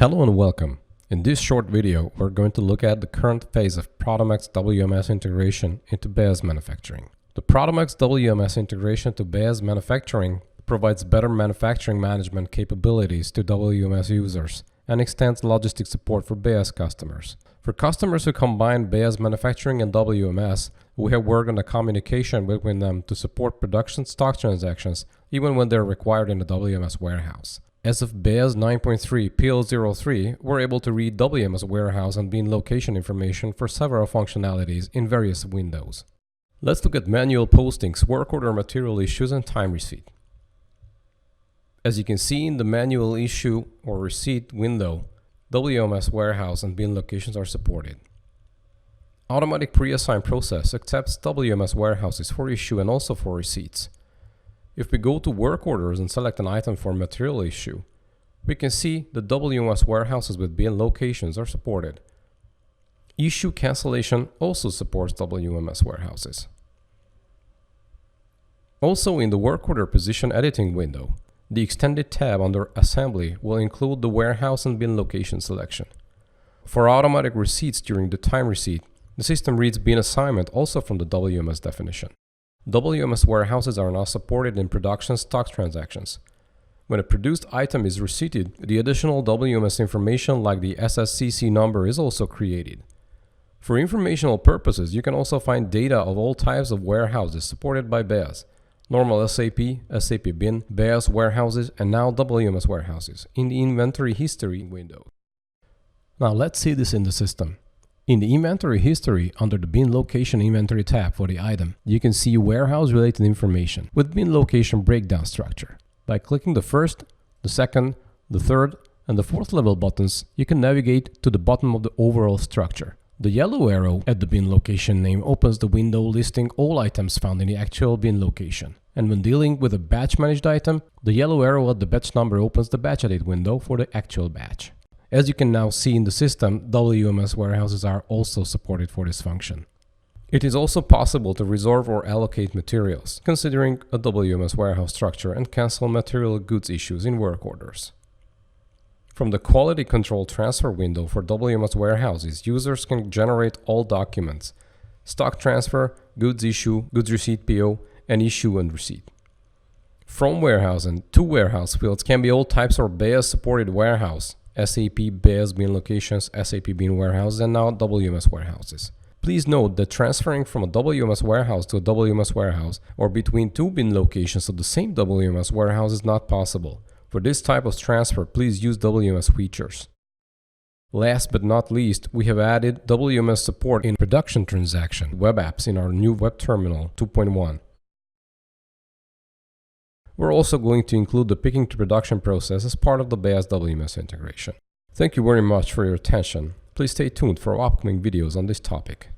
Hello and welcome. In this short video, we're going to look at the current phase of Produmex WMS integration into Beas Manufacturing. The Produmex WMS integration to Beas Manufacturing provides better manufacturing management capabilities to WMS users and extends logistics support for Beas customers. For customers who combine Beas Manufacturing and WMS, we have worked on a communication between them to support production stock transactions even when they're required in the WMS warehouse. As of Beas 9.3 PL03, we're able to read WMS warehouse and bin location information for several functionalities in various windows. Let's look at manual postings, work order material issues, and time receipt. As you can see in the manual issue or receipt window, WMS warehouse and bin locations are supported. Automatic pre-assign process accepts WMS warehouses for issue and also for receipts. If we go to work orders and select an item for material issue, we can see the WMS warehouses with bin locations are supported. Issue cancellation also supports WMS warehouses. Also in the work order position editing window, the extended tab under Assembly will include the warehouse and bin location selection. For automatic receipts during the time receipt, the system reads bin assignment also from the WMS definition. WMS warehouses are now supported in production stock transactions. When a produced item is receipted, the additional WMS information like the SSCC number is also created. For informational purposes, you can also find data of all types of warehouses supported by Beas: normal SAP, SAP bin, Beas warehouses, and now WMS warehouses in the inventory history window. Now let's see this in the system. In the inventory history, under the bin location inventory tab for the item, you can see warehouse related information with bin location breakdown structure. By clicking the first, the second, the third, and the fourth level buttons, you can navigate to the bottom of the overall structure. The yellow arrow at the bin location name opens the window listing all items found in the actual bin location. And when dealing with a batch managed item, the yellow arrow at the batch number opens the batch edit window for the actual batch. As you can now see in the system, WMS warehouses are also supported for this function. It is also possible to reserve or allocate materials, considering a WMS warehouse structure, and cancel material goods issues in work orders. From the Quality Control Transfer window for WMS warehouses, users can generate all documents: stock transfer, goods issue, goods receipt PO, and issue and receipt. From warehouse and to warehouse fields can be all types of Beas supported warehouse: SAP Beas bin locations, SAP bin warehouses, and now WMS warehouses. Please note that transferring from a WMS warehouse to a WMS warehouse or between two bin locations of the same WMS warehouse is not possible. For this type of transfer, please use WMS features. Last but not least, we have added WMS support in production transaction web apps in our new web terminal 2.1. We're also going to include the picking to production process as part of the Beas WMS integration. Thank you very much for your attention. Please stay tuned for upcoming videos on this topic.